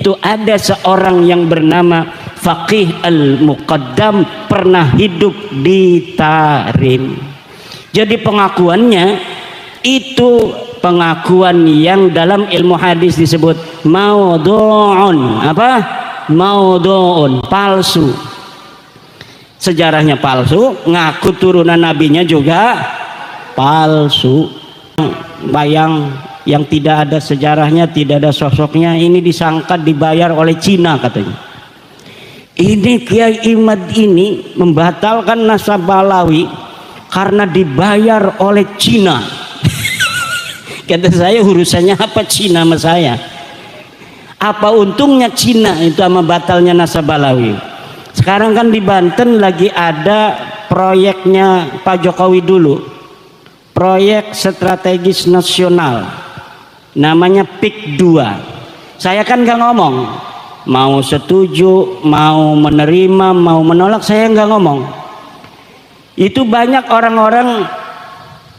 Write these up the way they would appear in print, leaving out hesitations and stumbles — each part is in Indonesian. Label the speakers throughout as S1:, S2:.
S1: itu ada seorang yang bernama Faqih Al-Muqaddam pernah hidup di Tarim. Jadi pengakuannya itu pengakuan yang dalam ilmu hadis disebut maudhu'un. Apa? Maudhu'un, palsu. Sejarahnya palsu, ngaku turunan nabinya juga palsu. Bayang yang tidak ada sejarahnya, tidak ada sosoknya, ini disangka dibayar oleh Cina katanya. Ini Kiai Imad ini membatalkan nasab Balawi karena dibayar oleh Cina. Kata saya, urusannya apa Cina sama saya? Apa untungnya Cina itu sama batalnya nasab Balawi? Sekarang kan di Banten lagi ada proyeknya Pak Jokowi dulu, proyek strategis nasional, namanya PIK 2. Saya kan gak ngomong, mau setuju, mau menerima, mau menolak, saya gak ngomong. Itu banyak orang-orang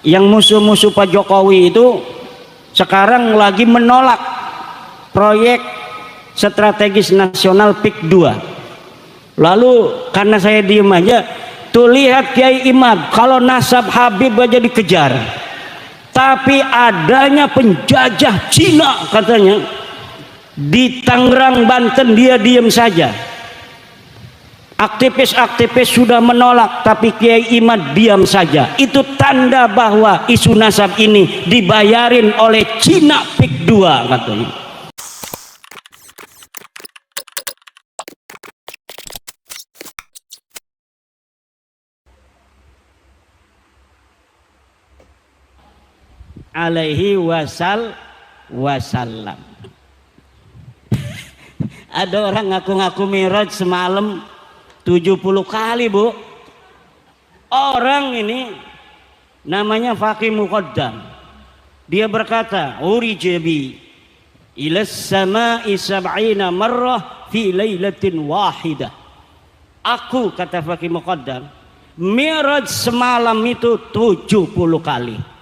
S1: yang musuh-musuh Pak Jokowi itu sekarang lagi menolak proyek strategis nasional PIK 2. Lalu karena saya diem aja, tuh lihat Kiai Imad, kalau nasab Habib aja dikejar, tapi adanya penjajah Cina katanya di Tangerang, Banten, dia diem saja. Aktivis-aktivis sudah menolak, tapi Kiai Imad diam saja. Itu tanda bahwa isu nasab ini dibayarin oleh Cina PIK 2 katanya. Alaihi wasallam. Ada orang ngaku-ngaku Miraj semalam 70 kali, Bu. Orang ini namanya Faqih Muqaddam. Dia berkata, "Urijabi ila samai sab'ina marrah fi lailatin wahidah." Aku, kata Faqih Muqaddam, Miraj semalam itu 70 kali.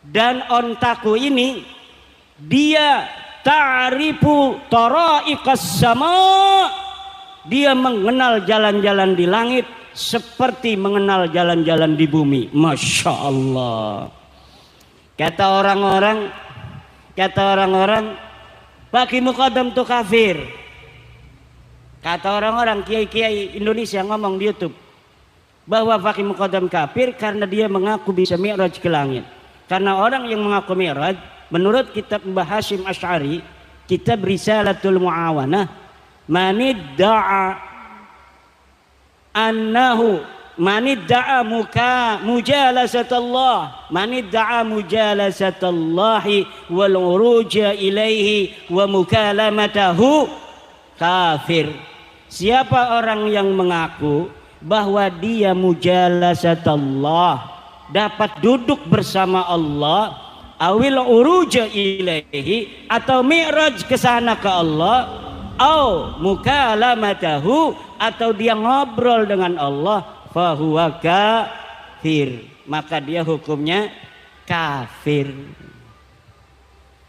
S1: Dan ontaku ini dia ta'rifu tara'iqas sama, dia mengenal jalan-jalan di langit seperti mengenal jalan-jalan di bumi. Masya Allah. Kata orang-orang Faqih Muqaddam itu kafir. Kata orang-orang kiai-kiai Indonesia ngomong di YouTube bahwa Faqih Muqaddam kafir karena dia mengaku bisa mi'raj ke langit. Karena orang yang mengaku mi'raj, menurut kitab Mbah Hashim Asy'ari, kitab Risalatul Mu'awanah, manidda'a annahu manidda'a mujalasatullah, manidda'a mujalasatullahi wal uruja ilaihi wa mukalamatahu kafir. Siapa orang yang mengaku bahwa dia mujalasatullah, dapat duduk bersama Allah, awil uruja ilaihi, atau mi'raj ke sana ke Allah, au mukalamatahu, atau dia ngobrol dengan Allah, fahuwa kafir, maka dia hukumnya kafir.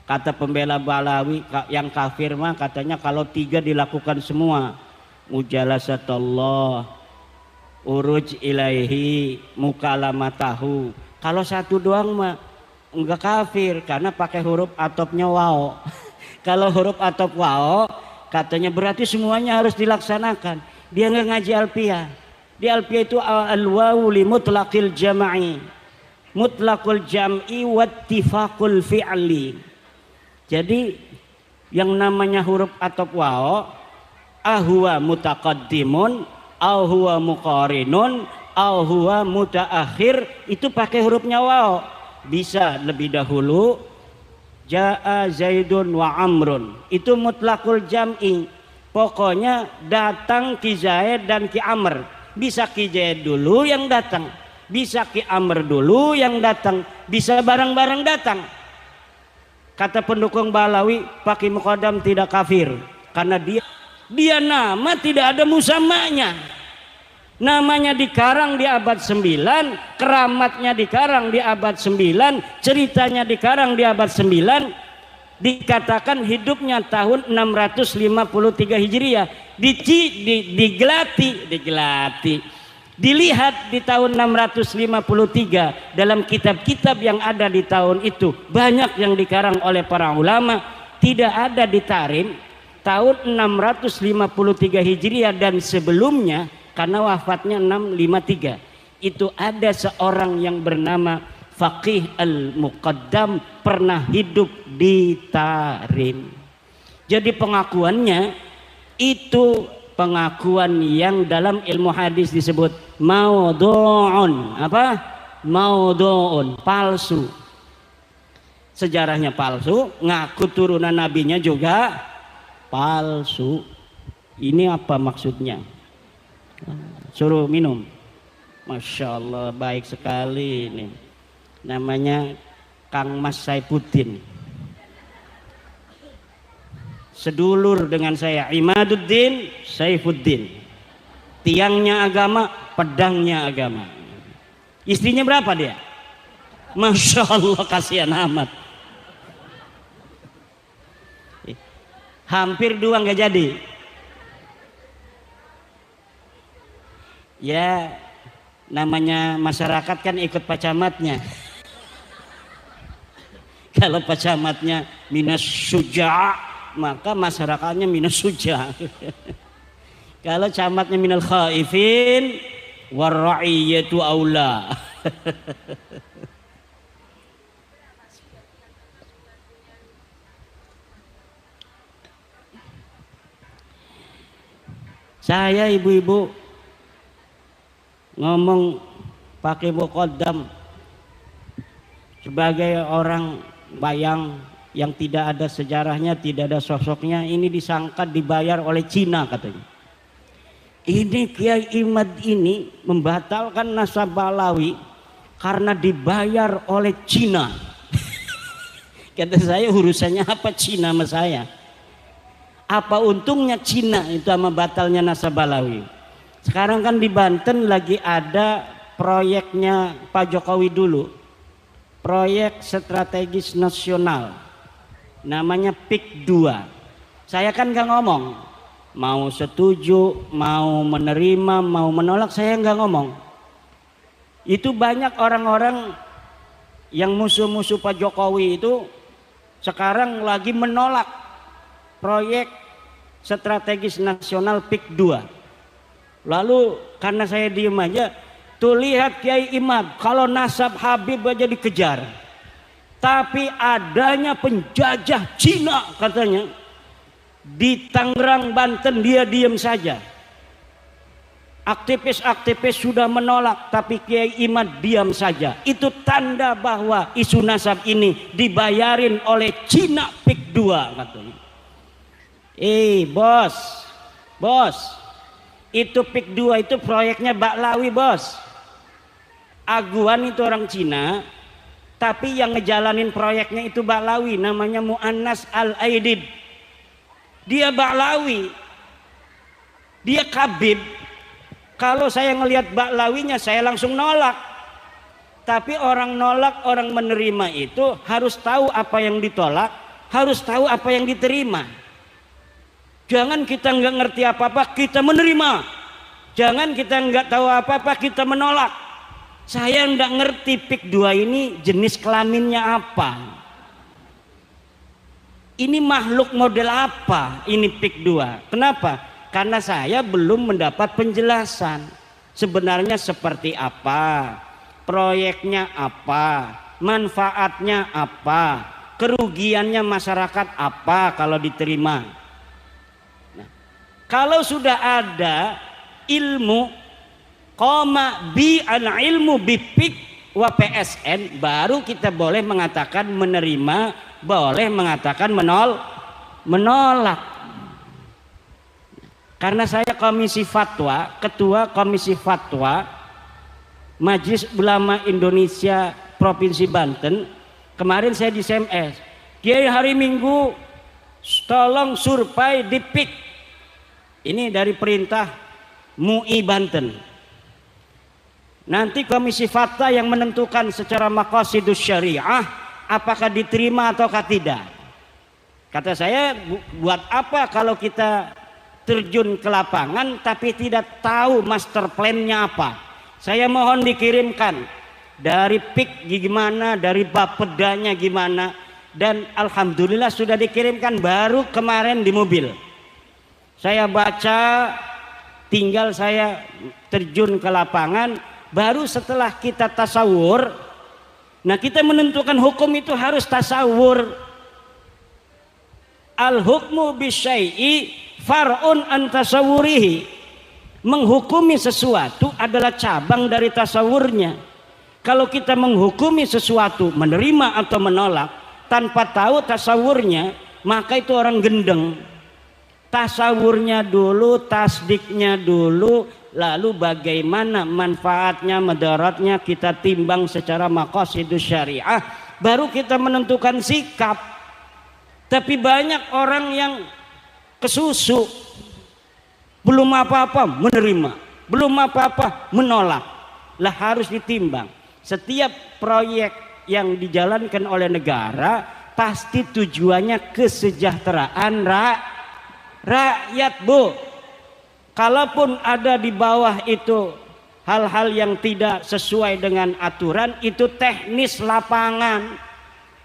S1: Kata pembela Balawi, yang kafir mah katanya kalau 3 dilakukan semua, mujalasatullah, uruj ilaihi, mukalamatahu. Kalau 1 doang mah enggak kafir karena pakai huruf atopnya waw. Kalau huruf atop waw katanya berarti semuanya harus dilaksanakan. Dia enggak ngaji alfiyah. Di alfiyah itu al-wawu li mutlaqil jam'i, mutlaqul jam'i wattifaqul fi'li. Jadi yang namanya huruf atop waw, ahwa mutaqaddimun, au huwa muqarinun, au huwa mutaakhir, itu pakai hurufnya waw. Bisa lebih dahulu, jaa zaidun wa amrun, itu mutlaqul jam'i, pokoknya datang Ki Zaid dan Ki Amr. Bisa Ki Zaid dulu yang datang, bisa Ki Amr dulu yang datang, bisa bareng-bareng datang. Kata pendukung Balawi, Faqih Muqaddam tidak kafir karena dia nama tidak ada musamanya. Namanya dikarang di abad 9, keramatnya dikarang di abad 9, ceritanya dikarang di abad 9. dikatakan hidupnya tahun 653 Hijriah. Digelati. Dilihat di tahun 653 dalam kitab-kitab yang ada di tahun itu, banyak yang dikarang oleh para ulama, tidak ada di Tarim tahun 653 Hijriah dan sebelumnya, karena wafatnya 653. Itu ada seorang yang bernama Faqih Al-Muqaddam pernah hidup di Tarim. Jadi pengakuannya itu pengakuan yang dalam ilmu hadis disebut maudhu'un. Apa? Maudhu'un, palsu. Sejarahnya palsu, ngaku turunan nabinya juga palsu. Ini apa maksudnya? Suruh minum. Masya Allah, baik sekali ini. Namanya Kang Mas Saifuddin. Sedulur dengan saya, Imaduddin Saifuddin. Tiangnya agama, pedangnya agama. Istrinya berapa dia? Masya Allah, kasihan amat. Hampir 2 nggak jadi. Ya, namanya masyarakat kan ikut pacamatnya. Kalau pacamatnya minas suja', maka masyarakatnya minas suja'. Kalau camatnya minal khaifin warra'iyatu aula. Saya ibu-ibu ngomong pakai muqaddam sebagai orang bayang yang tidak ada sejarahnya, tidak ada sosoknya. Ini disangka dibayar oleh Cina katanya. Ini Kiai Imad ini membatalkan nasabah Balawi karena dibayar oleh Cina. Kata saya, urusannya apa Cina sama saya? Apa untungnya Cina itu sama batalnya nasabah Balawi? Sekarang kan di Banten lagi ada proyeknya Pak Jokowi dulu, proyek strategis nasional, namanya PIK 2. Saya kan gak ngomong, mau setuju, mau menerima, mau menolak, saya gak ngomong. Itu banyak orang-orang yang musuh-musuh Pak Jokowi itu sekarang lagi menolak proyek strategis nasional PIK 2. Lalu karena saya diem aja, tuh lihat Kiai Imad, kalau nasab Habib aja dikejar. Tapi adanya penjajah Cina katanya di Tangerang, Banten, dia diem saja. Aktivis-aktivis sudah menolak, tapi Kiai Imad diam saja. Itu tanda bahwa isu nasab ini dibayarin oleh Cina PIK 2 katanya. Bos, itu PIK 2 itu proyeknya Baklawi bos. Aguan itu orang Cina, tapi yang ngejalanin proyeknya itu Baklawi, namanya Mu'annas Al-Aidid. Dia Baklawi, dia Kabib. Kalau saya ngelihat Baklawinya saya langsung nolak. Tapi orang nolak, orang menerima itu harus tahu apa yang ditolak, harus tahu apa yang diterima. Jangan kita nggak ngerti apa-apa kita menerima. Jangan kita nggak tahu apa-apa kita menolak. Saya nggak ngerti PIK 2 ini jenis kelaminnya apa. Ini makhluk model apa ini PIK 2? Kenapa? Karena saya belum mendapat penjelasan. Sebenarnya seperti apa? Proyeknya apa? Manfaatnya apa? Kerugiannya masyarakat apa kalau diterima? Kalau sudah ada ilmu koma bi al ilmu bi PIK wa PSN, baru kita boleh mengatakan menerima, boleh mengatakan menolak. Karena saya komisi fatwa, ketua komisi fatwa Majelis Ulama Indonesia Provinsi Banten, kemarin saya di SMS, Kiai hari Minggu tolong survei di PIK. Ini dari perintah MUI Banten. Nanti komisi fatwa yang menentukan secara maqasidus syariah apakah diterima ataukah tidak. Kata saya, buat apa kalau kita terjun ke lapangan tapi tidak tahu master plan-nya apa? Saya mohon dikirimkan dari PIK gimana, dari bapedanya gimana, dan alhamdulillah sudah dikirimkan baru kemarin di mobil. Saya baca, tinggal saya terjun ke lapangan. Baru setelah kita tasawur, nah kita menentukan hukum itu harus tasawur. Al hukmu bisyai'i far'un an tasawurihi. Menghukumi sesuatu adalah cabang dari tasawurnya. Kalau kita menghukumi sesuatu, menerima atau menolak tanpa tahu tasawurnya, maka itu orang gendeng. Tasawurnya dulu, tasdiknya dulu, lalu bagaimana manfaatnya, madaratnya kita timbang secara maqasidus syariah, baru kita menentukan sikap. Tapi banyak orang yang kesusu, belum apa-apa menerima, belum apa-apa menolak. Lah harus ditimbang. Setiap proyek yang dijalankan oleh negara pasti tujuannya kesejahteraan rakyat, Bu. Kalaupun ada di bawah itu hal-hal yang tidak sesuai dengan aturan, itu teknis lapangan,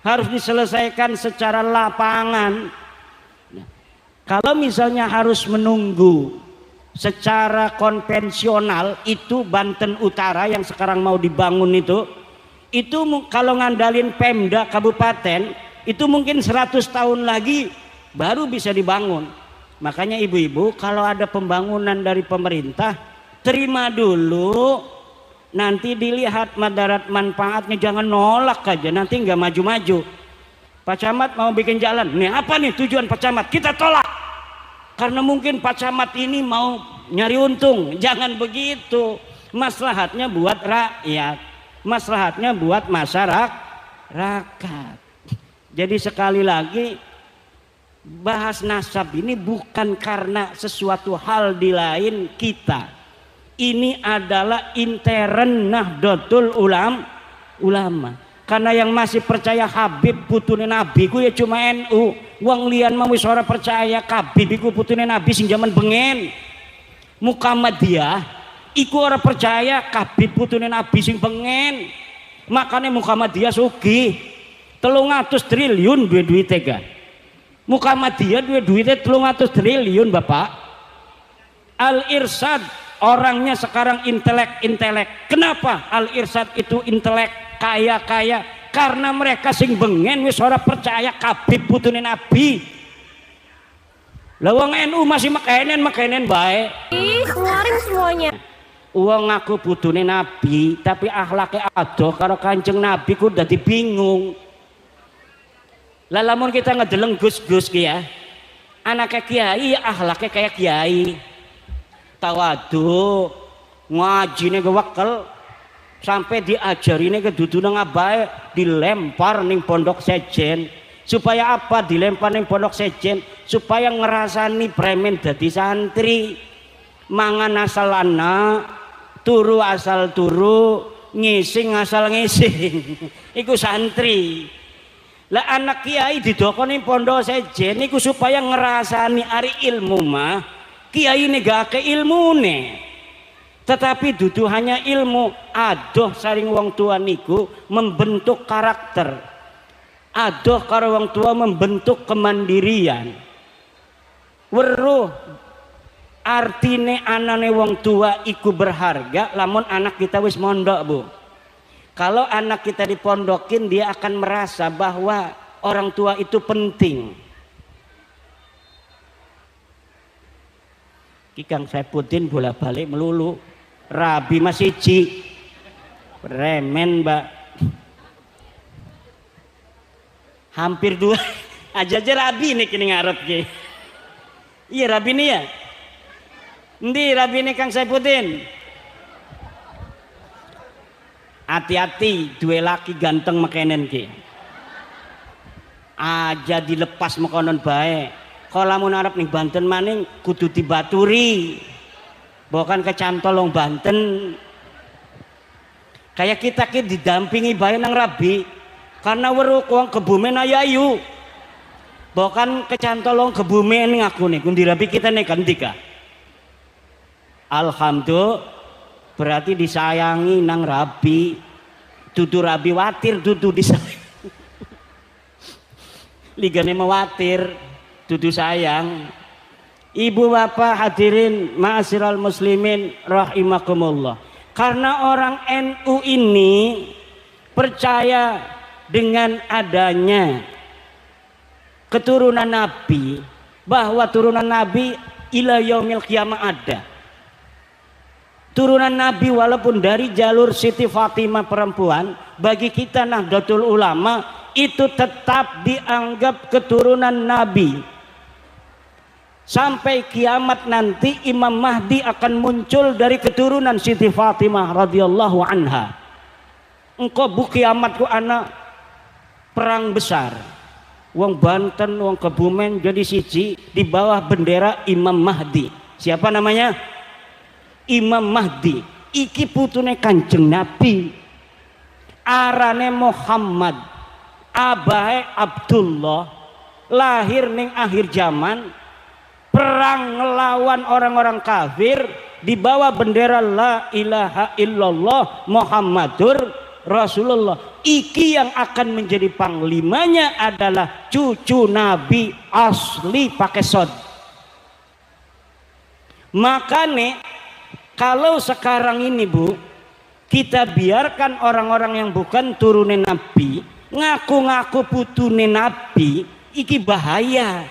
S1: harus diselesaikan secara lapangan. Nah, kalau misalnya harus menunggu secara konvensional, itu Banten Utara yang sekarang mau dibangun itu kalau ngandalin Pemda kabupaten itu mungkin 100 tahun lagi baru bisa dibangun. Makanya ibu-ibu, kalau ada pembangunan dari pemerintah, terima dulu, nanti dilihat madarat manfaatnya, jangan nolak aja, nanti nggak maju-maju. Pak Camat mau bikin jalan, nih apa nih tujuan Pak Camat, kita tolak karena mungkin Pak Camat ini mau nyari untung. Jangan begitu, maslahatnya buat rakyat, maslahatnya buat masyarakat. Jadi sekali lagi, bahas nasab ini bukan karena sesuatu hal di lain kita. Ini adalah intern Nahdlatul Ulama. Karena yang masih percaya Habib putune Nabi ku ya cuma NU. Wong liyan mau wis ora percaya Habib iku putune Nabi sing jaman bengen. Muhammadiyah iku ora percaya Habib putune Nabi sing bengen. Makanya Muhammadiyah sugih 300 triliun duit tega. Muhammadiyah duitnya 300 triliun, Bapak. Al-Irsyad orangnya sekarang intelek. Kenapa Al-Irsyad itu intelek, kaya? Karena mereka sing bengen wis ora percaya Habib putune Nabi. Lah wong NU masih makenen bae.
S2: Ih, keluarin semuanya.
S1: Wong ngaku putune Nabi tapi akhlake adoh karo Kanjeng Nabi ku dadi bingung. Lah lamun kita ngedeleng Gus-gus ki ya, anake kiai akhlake kayak kiai. Tawadu, ngajine kewekel, sampai diajarine kedudu nang abae, dilempar ning pondok sejen. Supaya apa dilempar ning pondok sejen? Supaya ngerasani premen dadi santri. Mangan asal ana, turu asal turu, ngising asal ngising. Iku santri. Lah anak kiai didokoni pondok sejen iku supaya ngerasani ari ilmu mah kiai ini gak ke ilmune, tetapi dudu hanya ilmu. Adoh saring wong tua niku membentuk karakter, adoh karo wong tua membentuk kemandirian. Weruh artine anane wong tua iku berharga lamun anak kita wis mondok, Bu. Kalau anak kita dipondokin, dia akan merasa bahwa orang tua itu penting. Kikang Saipuddin bolak-balik melulu Rabi masih ji remen, Mbak. Hampir 2 aja Rabi nih kini ngarep ki. Iya Rabi nih ya. Endi Rabi nih Kang Saipuddin? Hati-hati, dua laki ganteng makenen ki. Aja dilepas mekonon baik. Kalau lamun arep ning Banten maning kudu dibaturi. Bukan kecantolong Banten. Kayak kita ki didampingi bae nang Rabi. Karena weruh wong Kebumen ayu. Bahkan kecantolong kebumen ngaku nih kundi rabi kita nih kantika. Alhamdulillah berarti disayangi nang rabi. Dudu rabi watir dudu disayang. Ligane mewatir dudu sayang. Ibu bapak hadirin ma'asyiral muslimin rahimakumullah. Karena orang NU ini percaya dengan adanya keturunan Nabi, bahwa turunan Nabi ila yaumil qiyamah ada. Turunan Nabi walaupun dari jalur Siti Fatimah perempuan, bagi kita Nahdlatul Ulama itu tetap dianggap keturunan Nabi. Sampai kiamat nanti Imam Mahdi akan muncul dari keturunan Siti Fatimah radhiyallahu anha. Engkau bu kiamat ku anak perang besar. Wong Banten, wong Kebumen jadi siji di bawah bendera Imam Mahdi. Siapa namanya? Imam Mahdi. Iki putune Kanjeng Nabi. Arane Muhammad. Abahe Abdullah. Lahir ning akhir zaman. Perang ngelawan orang-orang kafir di bawah bendera la ilaha illallah Muhammadur Rasulullah. Iki yang akan menjadi panglimanya adalah cucu Nabi asli pakai sod. Makanya kalau sekarang ini bu, kita biarkan orang-orang yang bukan turunan Nabi ngaku-ngaku putune Nabi, iki bahaya.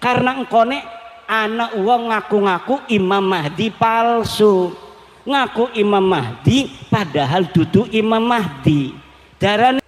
S1: Karena engkone anak uang ngaku-ngaku Imam Mahdi palsu, ngaku Imam Mahdi padahal dudu Imam Mahdi. Darane